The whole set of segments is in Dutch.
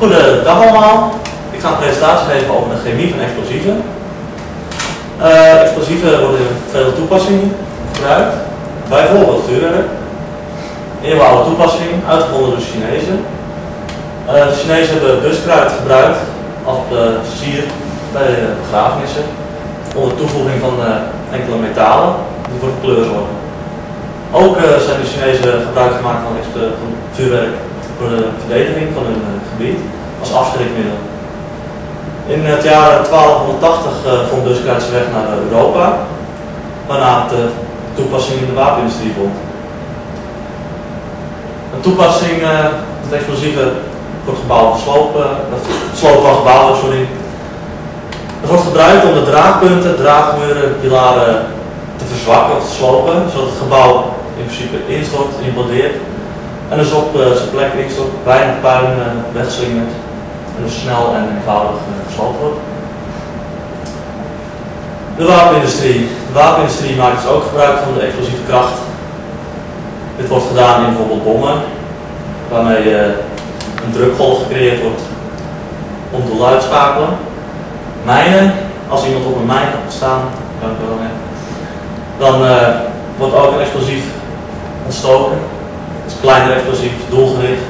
Goedendag allemaal. Ik ga een presentatie geven over de chemie van explosieven. Explosieven worden in vele toepassingen gebruikt. Bijvoorbeeld vuurwerk. Eeuwenoude toepassing, uitgevonden door de Chinezen. De Chinezen hebben buskruid gebruikt als sier bij begrafenissen. Onder toevoeging van enkele metalen die voor gekleurd worden. Ook zijn de Chinezen gebruik gemaakt van vuurwerk voor de verdediging van hun gebied als afschrikmiddel. In het jaar 1280 vond buskruid zijn weg naar Europa, waarna het toepassing in de wapenindustrie vond. Een toepassing met explosieven voor het gebouw slopen van gebouwen, sorry. Het wordt gebruikt om de draagpunten, draagmuren, pilaren te verzwakken of te slopen, zodat het gebouw in principe instort, implodeert en dus op zijn plek instort, weinig puin wegslingert en dus snel en eenvoudig gesloopt wordt. De wapenindustrie. De wapenindustrie maakt dus ook gebruik van de explosieve kracht. Dit wordt gedaan in bijvoorbeeld bommen, waarmee een drukgolf gecreëerd wordt om doel uit te schakelen. Mijnen, als iemand op een mijn gaat staan, dan wordt ook een explosief ontstoken. Het is een kleiner explosief, doelgericht.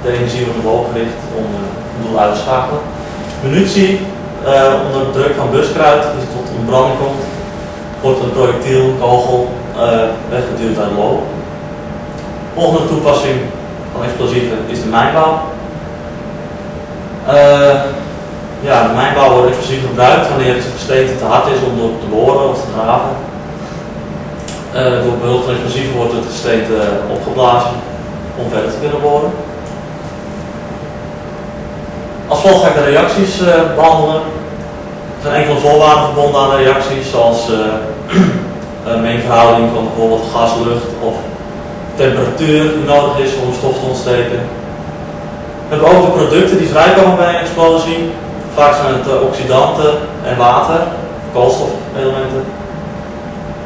De energie wordt omhoog gericht om een doel uit te schakelen. Munitie, onder druk van buskruid, dus tot ontbranding komt, wordt een projectiel, kogel, weggeduwd uit de loop. Volgende toepassing van explosieven is de mijnbouw. Ja, de mijnbouw wordt explosief gebruikt wanneer het gesteente te hard is om door te boren of te graven. Door behulp van explosieven wordt het gesteente opgeblazen om verder te kunnen boren. Als volgt ga ik de reacties behandelen. Er zijn enkele voorwaarden verbonden aan de reacties, zoals een mengverhouding van bijvoorbeeld gas, lucht of temperatuur die nodig is om een stof te ontsteken. We hebben ook de producten die vrijkomen bij een explosie. Vaak zijn het oxidanten en water, koolstofelementen.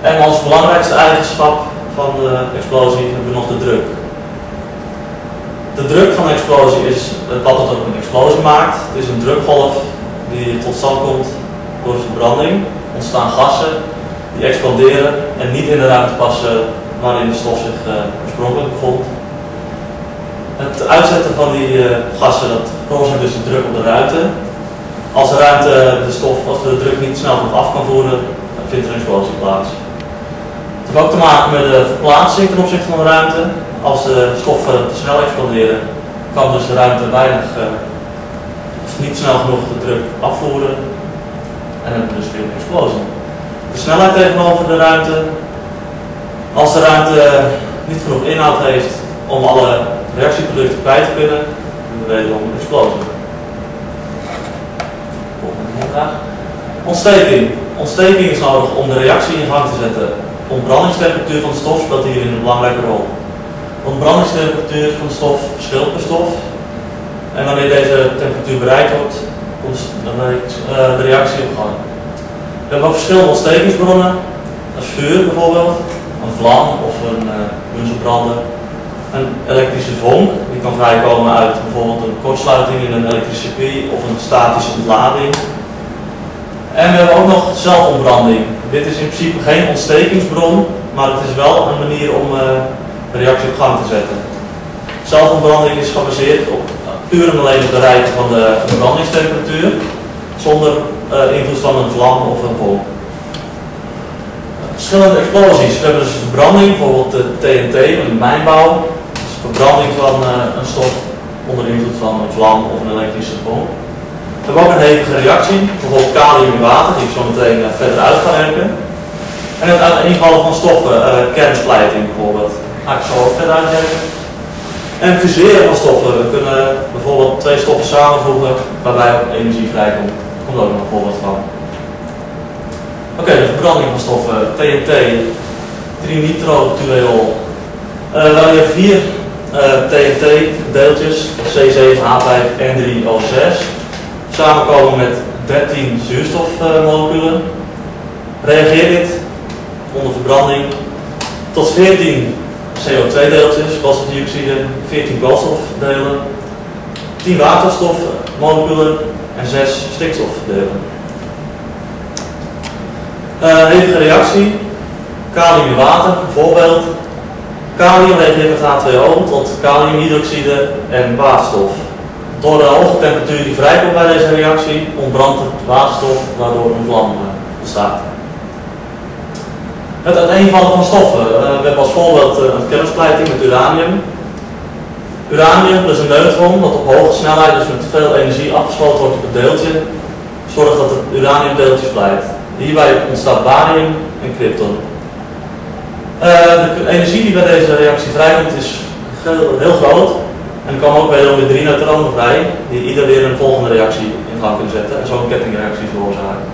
En als belangrijkste eigenschap van de explosie hebben we nog de druk. De druk van de explosie is wat het ook een explosie maakt. Het is een drukgolf die tot stand komt door de verbranding. Er ontstaan gassen die expanderen en niet in de ruimte passen waarin de stof zich oorspronkelijk bevond. Het uitzetten van die gassen veroorzaakt dus de druk op de ruimte. Als de ruimte de stof of de druk niet snel genoeg af kan voeren, dan vindt er een explosie plaats. Het heeft ook te maken met de verplaatsing ten opzichte van de ruimte. Als de stoffen te snel expanderen, kan dus de ruimte of niet snel genoeg de druk afvoeren en hebben we dus weer een explosie. De snelheid tegenover de ruimte. Als de ruimte niet genoeg inhoud heeft om alle reactieproducten kwijt te kunnen, hebben we wederom een explosie. Ontsteking. Ontsteking is nodig om de reactie in gang te zetten. De ontbrandingstemperatuur van de stof speelt hier een belangrijke rol. De ontbrandingstemperatuur van de stof verschilt per stof. En wanneer deze temperatuur bereikt wordt, komt de reactie op gang. We hebben ook verschillende ontstekingsbronnen. Dat is vuur bijvoorbeeld, een vlam of een bunzelbrander. Een elektrische vonk, die kan vrijkomen uit bijvoorbeeld een kortsluiting in een elektrische circuit of een statische ontlading. En we hebben ook nog zelfontbranding. Dit is in principe geen ontstekingsbron, maar het is wel een manier om de reactie op gang te zetten. Zelfontbranding is gebaseerd op puur en alleen het bereiken van de verbrandingstemperatuur, zonder invloed van een vlam of een vonk. Verschillende explosies. We hebben dus verbranding, bijvoorbeeld de TNT in de mijnbouw. Dus verbranding van een stof onder invloed van een vlam of een elektrische vonk. We hebben ook een hevige reactie, bijvoorbeeld kalium in water, die ik zo meteen verder uit ga werken. En het uiteenvallen van stoffen, kernsplijting bijvoorbeeld, ga ik zo ook verder uitwerken. En fuseren van stoffen. We kunnen bijvoorbeeld twee stoffen samenvoegen waarbij ook energie vrijkomt. Daar komt ook nog een voorbeeld van. Oké, de verbranding van stoffen. TNT, trinitrotoluol. Waar je 4 TNT-deeltjes, C7H5N3O6, samenkomen met 13 zuurstofmoleculen. Reageert dit onder verbranding tot 14 CO2-deeltjes, koolstofdioxide, 14 koolstofdelen 10 waterstofmoleculen en 6 stikstofdelen. Hevige reactie, kalium in water, bijvoorbeeld. Kalium reageert met H2O tot kaliumhydroxide en waterstof. Door de hoge temperatuur die vrijkomt bij deze reactie ontbrandt het waterstof, waardoor een vlam ontstaat. Het uiteenvallen van stoffen. We hebben als voorbeeld een kernsplijting met uranium. Uranium plus een neutron dat op hoge snelheid, dus met veel energie afgesloten wordt op het deeltje, zorgt dat het uraniumdeeltje splijt. Hierbij ontstaat barium en krypton. De energie die bij deze reactie vrijkomt is heel groot. En er komen ook wederom weer 3 neutronen vrij, die ieder weer een volgende reactie in gang kunnen zetten en zo een kettingreactie veroorzaken.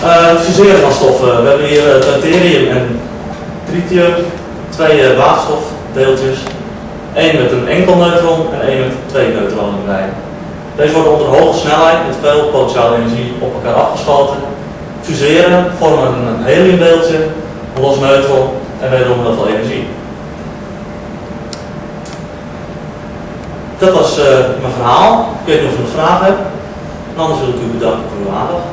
Het fuseren van stoffen. We hebben hier deuterium en tritium, 2 waterstofdeeltjes. 1 met een enkel neutron en 1 met 2 neutronen erbij. Deze worden onder hoge snelheid met veel potentiale energie op elkaar afgeschoten. Fuseren, vormen een heliumdeeltje, een los neutron en wederom heel veel energie. Dat was mijn verhaal. Ik weet niet of u nog vragen hebt. En anders wil ik u bedanken voor uw aandacht.